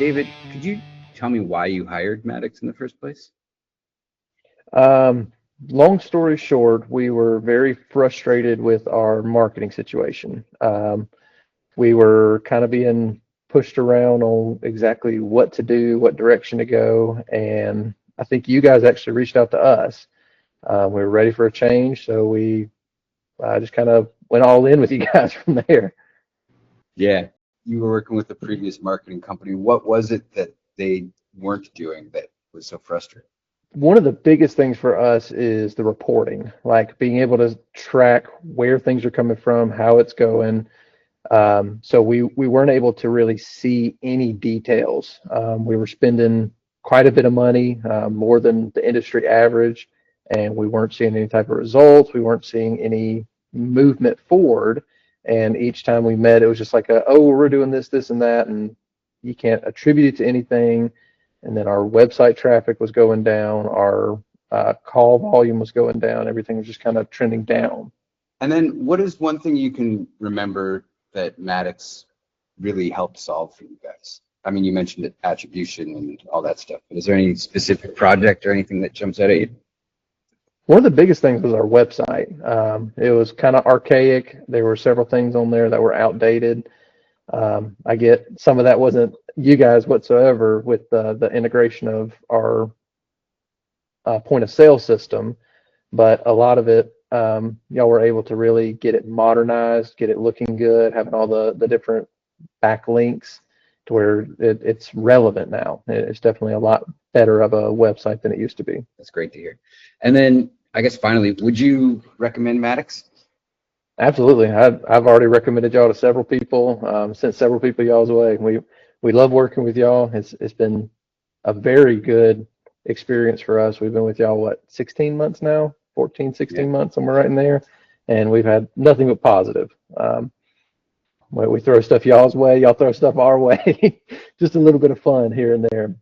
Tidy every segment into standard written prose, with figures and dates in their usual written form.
David, could you tell me why you hired Matyx in the first place? Um, Long story short, we were very frustrated with our marketing situation. We were kind of being pushed around on exactly what to do, what direction to go, and I think you guys actually reached out to us. We were ready for a change, so we just kind of went all in with you guys from there. Yeah, you were working with a previous marketing company. What was it that they weren't doing that was so frustrating? One of the biggest things for us is the reporting, like being able to track where things are coming from, how it's going. So we weren't able to really see any details. We were spending quite a bit of money, more than the industry average, and we weren't seeing any type of results. We weren't seeing any movement forward. And each time we met, it was just like, oh, we're doing this, this, and that, and you can't attribute it to anything. And then our website traffic was going down, our call volume was going down, everything was just kind of trending down. And then what is one thing you can remember that Matyx really helped solve for you guys? I mean, you mentioned it, attribution and all that stuff, but is there any specific project or anything that jumps out at you? One of the biggest things was our website. It was kind of archaic. There were several things on there that were outdated. I get some of that wasn't you guys whatsoever with the integration of our point of sale system, but a lot of it, y'all were able to really get it modernized, get it looking good, having all the different backlinks to where it's relevant now. It's definitely a lot better of a website than it used to be. That's great to hear. And then I guess finally, would you recommend Matyx? Absolutely. I've already recommended y'all to several people, sent several people y'all's way. We love working with y'all. It's been a very good experience for us. We've been with y'all, what, 16 months now? 14, Yeah, 16 months, somewhere right in there. And we've had nothing but positive. We throw stuff y'all's way, y'all throw stuff our way. Just a little bit of fun here and there.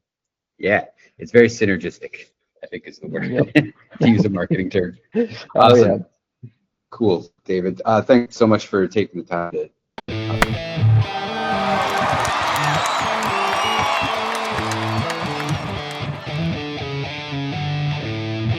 yeah, it's very synergistic, I think is the word Yep. to use a marketing term. Oh yeah. Awesome. Cool, David. Thanks so much for taking the time to